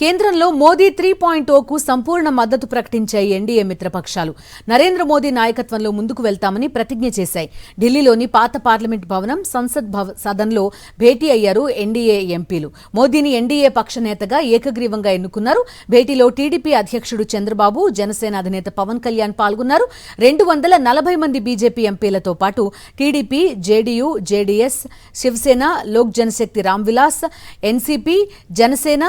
కేంద్రంలో మోదీ 3.0కు సంపూర్ణ మద్దతు ప్రకటించాయి ఎన్డీఏ మిత్రపక్షాలు. నరేంద్ర మోదీ నాయకత్వంలో ముందుకు వెళ్తామని ప్రతిజ్ఞ చేశాయి. ఢిల్లీలోని పాత పార్లమెంట్ భవనం సంసద్ సదన్లో భేటీ అయ్యారు ఎన్డీఏ ఎంపీలు. మోదీని ఎన్డీఏ పక్ష నేతగా ఏకగ్రీవంగా ఎన్నుకున్నారు. భేటీలో టీడీపీ అధ్యక్షుడు చంద్రబాబు, జనసేన అధినేత పవన్ కళ్యాణ్ పాల్గొన్నారు. 240 మంది బీజేపీ ఎంపీలతో పాటు TDP, JDU, JDS, Shiv Sena, Lok Janshakti Ramvilas, NCP, Janasena,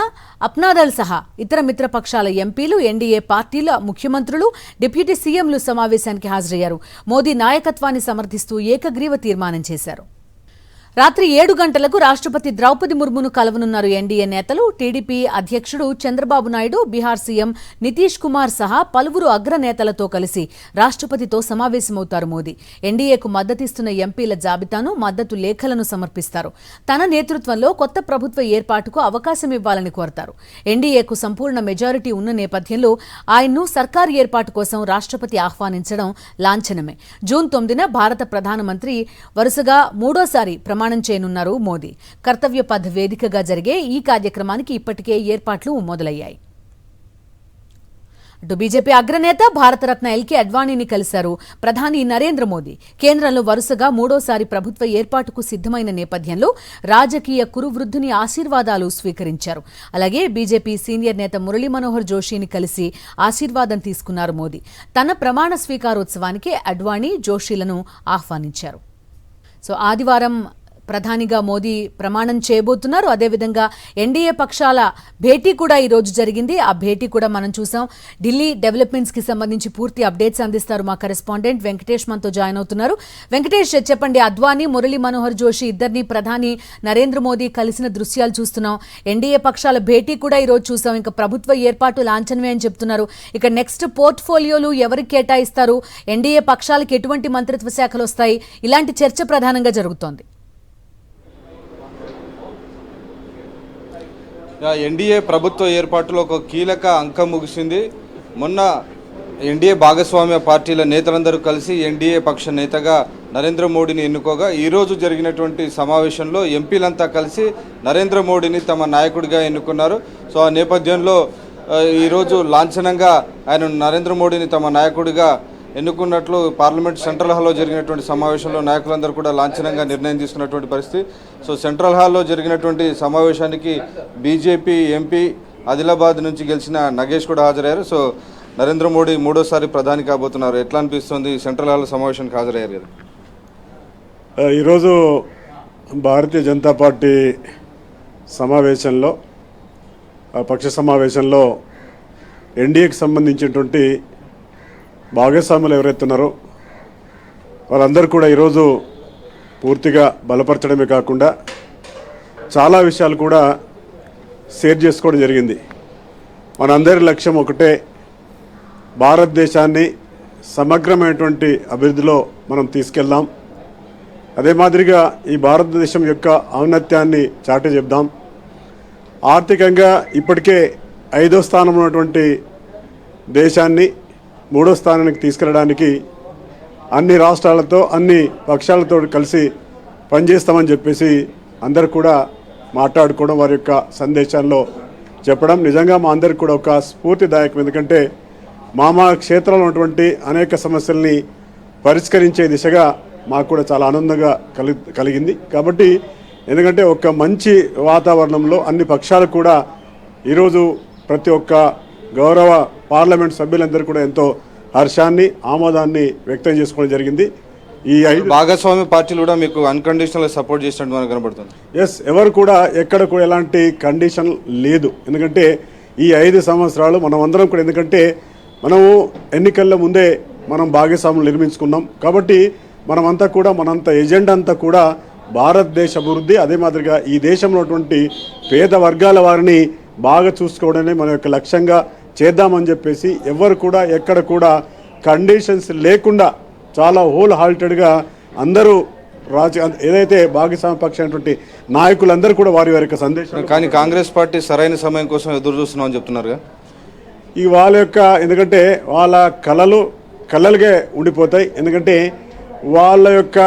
Apna Dal సహా ఇతర మిత్రపక్షాల ఎంపీలు, ఎన్డీఏ పార్టీల ముఖ్యమంత్రులు, డిప్యూటీ సీఎంలు సమావేశానికి హాజరయ్యారు. మోదీ నాయకత్వాన్ని సమర్థిస్తూ ఏకగ్రీవ తీర్మానం చేశారు. రాత్రి 7 గంటలకు రాష్ట్రపతి ద్రౌపది ముర్మును కలవనున్నారు ఎన్డీఏ నేతలు. టీడీపీ అధ్యక్షుడు చంద్రబాబు నాయుడు, బీహార్ సీఎం నితీష్ కుమార్ సహా పలువురు అగ్రనేతలతో కలిసి రాష్ట్రపతితో సమావేశమవుతారు మోదీ. ఎన్డీఏకు మద్దతిస్తున్న ఎంపీల జాబితాను, మద్దతు లేఖలను సమర్పిస్తారు. తన నేతృత్వంలో కొత్త ప్రభుత్వ ఏర్పాటుకు అవకాశం ఇవ్వాలని కోరతారు. ఎన్డీఏకు సంపూర్ణ మెజారిటీ ఉన్న నేపథ్యంలో ఆయన్ను సర్కారు ఏర్పాటు కోసం రాష్ట్రపతి ఆహ్వానించడం లాంఛనమే. జూన్ 9న భారత ప్రధానమంత్రి వరుసగా మూడోసారి ప్రమాణం చేయనున్నారు మోదీ. కర్తవ్య పథ్ వేదికగా జరిగే ఈ కార్యక్రమానికి ఇప్పటికే ఏర్పాట్లు మొదలయ్యాయి. అటు బీజేపీ అగ్రనేత భారతరత్న ఎల్కే అడ్వాణీని కలిశారు ప్రధాని నరేంద్ర మోదీ. కేంద్రంలో వరుసగా మూడోసారి ప్రభుత్వ ఏర్పాటుకు సిద్ధమైన నేపథ్యంలో రాజకీయ కురువృద్ధుని ఆశీర్వాదాలు స్వీకరించారు. అలాగే బీజేపీ సీనియర్ నేత మురళీ మనోహర్ జోషిని కలిసి ఆశీర్వాదం తీసుకున్నారు మోదీ. తన ప్రమాణ స్వీకారోత్సవానికి అడ్వాణీ, జోషిలను ఆహ్వానించారు. ఆదివారం ప్రధానిగా మోదీ ప్రమాణం చేయబోతున్నారు. అదేవిధంగా ఎన్డీఏ పక్షాల భేటీ కూడా ఈ రోజు జరిగింది. ఆ భేటీ కూడా మనం చూసాం. ఢిల్లీ డెవలప్మెంట్స్ కి సంబంధించి పూర్తి అప్డేట్స్ అందిస్తారు మా కరెస్పాండెంట్ వెంకటేష్ మనతో జాయిన్ అవుతున్నారు. వెంకటేష్, చెప్పండి, అద్వానీ, మురళీ మనోహర్ జోషి ఇద్దరిని ప్రధాని నరేంద్ర మోదీ కలిసిన దృశ్యాలు చూస్తున్నాం. ఎన్డీఏ పక్షాల భేటీ కూడా ఈ రోజు చూసాం. ఇంకా ప్రభుత్వ ఏర్పాటు లాంఛనమే అని చెప్తున్నారు. ఇక నెక్స్ట్ పోర్ట్ఫోలియోలు ఎవరికి కేటాయిస్తారు, ఎన్డీఏ పక్షాలకు ఎటువంటి మంత్రిత్వ శాఖలు వస్తాయి, ఇలాంటి చర్చ ప్రధానంగా జరుగుతోంది. ఎన్డీఏ ప్రభుత్వ ఏర్పాటులో ఒక కీలక అంకం ముగిసింది. మొన్న ఎన్డీఏ భాగస్వామ్య పార్టీల నేతలందరూ కలిసి ఎన్డీఏ పక్ష నేతగా నరేంద్ర మోడీని ఎన్నుకోగా ఈరోజు జరిగినటువంటి సమావేశంలో ఎంపీలంతా కలిసి నరేంద్ర మోడీని తమ నాయకుడిగా ఎన్నుకున్నారు. ఆ నేపథ్యంలో ఈరోజు లాంఛనంగా ఆయన నరేంద్ర మోడీని తమ నాయకుడిగా ఎన్నుకున్నట్లు పార్లమెంట్ సెంట్రల్ హాల్లో జరిగినటువంటి సమావేశంలో నాయకులందరూ కూడా లాంఛనంగా నిర్ణయం తీసుకున్నటువంటి పరిస్థితి. సెంట్రల్ హాల్లో జరిగినటువంటి సమావేశానికి బీజేపీ ఎంపీ ఆదిలాబాద్ నుంచి గెలిచిన నగేష్ కూడా హాజరయ్యారు. నరేంద్ర మోడీ మూడోసారి ప్రధాని కాబోతున్నారు. ఎట్లా అనిపిస్తుంది సెంట్రల్ హాల్ సమావేశానికి హాజరయ్యారు కదా? ఈరోజు భారతీయ జనతా పార్టీ సమావేశంలో, పక్ష సమావేశంలో ఎన్డీఏకి సంబంధించినటువంటి భాగస్వాములు ఎవరైతే ఉన్నారో వాళ్ళందరూ కూడా ఈరోజు పూర్తిగా బలపరచడమే కాకుండా చాలా విషయాలు కూడా షేర్ చేసుకోవడం జరిగింది. మనందరి లక్ష్యం ఒకటే, భారతదేశాన్ని సమగ్రమైనటువంటి అభివృద్ధిలో మనం తీసుకెళ్దాం. అదే మాదిరిగా ఈ భారతదేశం యొక్క ఔన్నత్యాన్ని చాటి చెప్దాం. ఆర్థికంగా ఇప్పటికే 5వ స్థానంలో ఉన్నటువంటి దేశాన్ని 3వ స్థానానికి తీసుకెళ్ళడానికి అన్ని రాష్ట్రాలతో, అన్ని పక్షాలతో కలిసి పనిచేస్తామని చెప్పేసి అందరు కూడా మాట్లాడుకోవడం, వారి యొక్క సందేశాల్లో చెప్పడం నిజంగా మా అందరికి కూడా ఒక స్ఫూర్తిదాయకం. ఎందుకంటే మా క్షేత్రంలో ఉన్నటువంటి అనేక సమస్యల్ని పరిష్కరించే దిశగా మాకు కూడా చాలా ఆనందంగా కలిగింది. కాబట్టి ఎందుకంటే ఒక మంచి వాతావరణంలో అన్ని పక్షాలు కూడా ఈరోజు ప్రతి ఒక్క గౌరవ పార్లమెంట్ సభ్యులందరూ కూడా ఎంతో హర్షాన్ని, ఆమోదాన్ని వ్యక్తం చేసుకోవడం జరిగింది. ఈ 5 భాగస్వామ్య పార్టీలు కూడా మీకు అన్కండిషనల్ సపోర్ట్ చేసినట్టు మనకు కనబడుతుంది. ఎస్, ఎవరు కూడా ఎక్కడ కూడా ఎలాంటి కండిషన్ లేదు. ఎందుకంటే ఈ 5 సంవత్సరాలు మనం అందరం కూడా, ఎందుకంటే మనము ఎన్నికల ముందే మనం భాగస్వాములు నిర్మించుకున్నాం. కాబట్టి మనమంతా కూడా మనంత ఎజెండా అంతా కూడా భారతదేశ అభివృద్ధి, అదే మాదిరిగా ఈ దేశంలో ఉన్నటువంటి పేద వర్గాల వారిని బాగా చూసుకోవడమే మన యొక్క లక్ష్యంగా చేద్దామని చెప్పేసి ఎవరు కూడా ఎక్కడ కూడా కండిషన్స్ లేకుండా చాలా హోల్ హార్టెడ్గా అందరూ ఏదైతే భాగస్వామ్య పక్షమైనటువంటి నాయకులందరూ కూడా వారి యొక్క సందేశం. కానీ కాంగ్రెస్ పార్టీ సరైన సమయం కోసం ఎదురు చూస్తున్నామని చెప్తున్నారు. ఈ వాళ్ళ యొక్క, ఎందుకంటే వాళ్ళ కళలుగా ఉండిపోతాయి. ఎందుకంటే వాళ్ళ యొక్క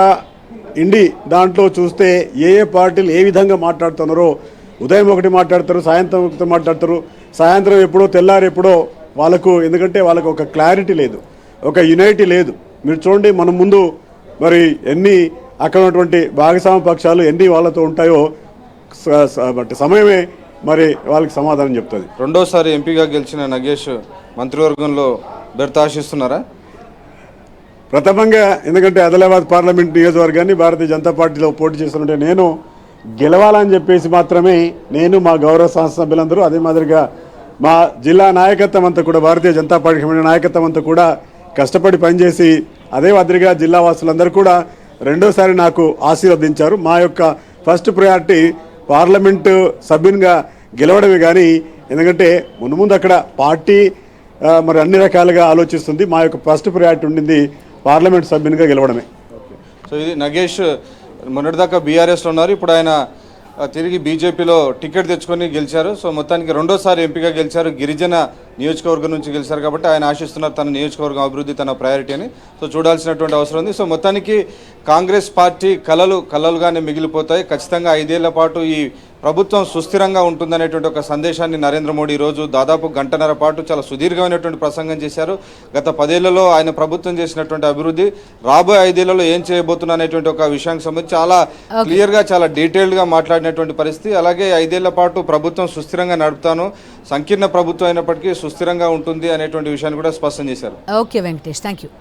దాంట్లో చూస్తే ఏ పార్టీలు ఏ విధంగా మాట్లాడుతున్నారో, ఉదయం ఒకటి మాట్లాడతారు, సాయంత్రం ఒకటి మాట్లాడతారు, సాయంత్రం ఎప్పుడో తెల్లారి ఎప్పుడో వాళ్ళకు, ఎందుకంటే వాళ్ళకు ఒక క్లారిటీ లేదు, ఒక యునైటీ లేదు. మీరు చూడండి, మన ముందు మరి ఎన్ని అక్కడ ఉన్నటువంటి భాగస్వామ్య పక్షాలు ఎన్ని వాళ్ళతో ఉంటాయో బట్టి సమయమే మరి వాళ్ళకి సమాధానం చెప్తుంది. రెండోసారి ఎంపీగా గెలిచిన నగేష్ మంత్రివర్గంలో బెర్త ఆశిస్తున్నారా? ప్రథమంగా ఎందుకంటే ఆదిలాబాద్ పార్లమెంట్ నియోజకవర్గాన్ని భారతీయ జనతా పార్టీలో పోటీ చేస్తుంటే నేను గెలవాలని చెప్పేసి మాత్రమే నేను, మా గౌరవ శాసనసభ్యులందరూ, అదే మాదిరిగా మా జిల్లా నాయకత్వం అంతా కూడా, భారతీయ జనతా పార్టీ నాయకత్వం అంతా కూడా కష్టపడి పనిచేసి, అదే మాదిరిగా జిల్లా వాసులందరూ కూడా రెండోసారి నాకు ఆశీర్వదించారు. మా యొక్క ఫస్ట్ ప్రయారిటీ పార్లమెంటు సభ్యునిగా గెలవడమే. కానీ ఎందుకంటే ముందు అక్కడ పార్టీ మరి అన్ని రకాలుగా ఆలోచిస్తుంది. మా యొక్క ఫస్ట్ ప్రయారిటీ ఉండింది పార్లమెంట్ సభ్యునిగా గెలవడమే. సో ఇది నగేష్ మొన్నటిదాకా బీఆర్ఎస్లో ఉన్నారు, ఇప్పుడు ఆయన తిరిగి బీజేపీలో టికెట్ తెచ్చుకొని గెలిచారు. సో మొత్తానికి రెండోసారి ఎంపీగా గెలిచారు, గిరిజన నియోజకవర్గం నుంచి గెలిచారు కాబట్టి ఆయన ఆశిస్తున్నారు తన నియోజకవర్గం అభివృద్ధి తన ప్రయారిటీ అని. సో చూడాల్సినటువంటి అవసరం ఉంది. సో మొత్తానికి కాంగ్రెస్ పార్టీ కలలుగానే మిగిలిపోతాయి. ఖచ్చితంగా 5 ఏళ్ల పాటు ఈ ప్రభుత్వం సుస్థిరంగా ఉంటుందనేటువంటి ఒక సందేశాన్ని నరేంద్ర మోడీ ఈరోజు దాదాపు గంటన్నర పాటు చాలా సుదీర్ఘమైనటువంటి ప్రసంగం చేశారు. గత 10 ఏళ్లలో ఆయన ప్రభుత్వం చేసినటువంటి అభివృద్ధి, రాబోయే 5 ఏళ్లలో ఏం చేయబోతున్నా అనేటువంటి ఒక విషయానికి సంబంధించి చాలా క్లియర్గా, చాలా డీటెయిల్డ్గా మాట్లాడినటువంటి పరిస్థితి. అలాగే 5 ఏళ్ల పాటు ప్రభుత్వం సుస్థిరంగా నడుపుతాను, సంకీర్ణ ప్రభుత్వం అయినప్పటికీ సుస్థిరంగా ఉంటుంది అనేటువంటి విషయాన్ని కూడా స్పష్టం చేశారు. Okay Venkatesh, thank you.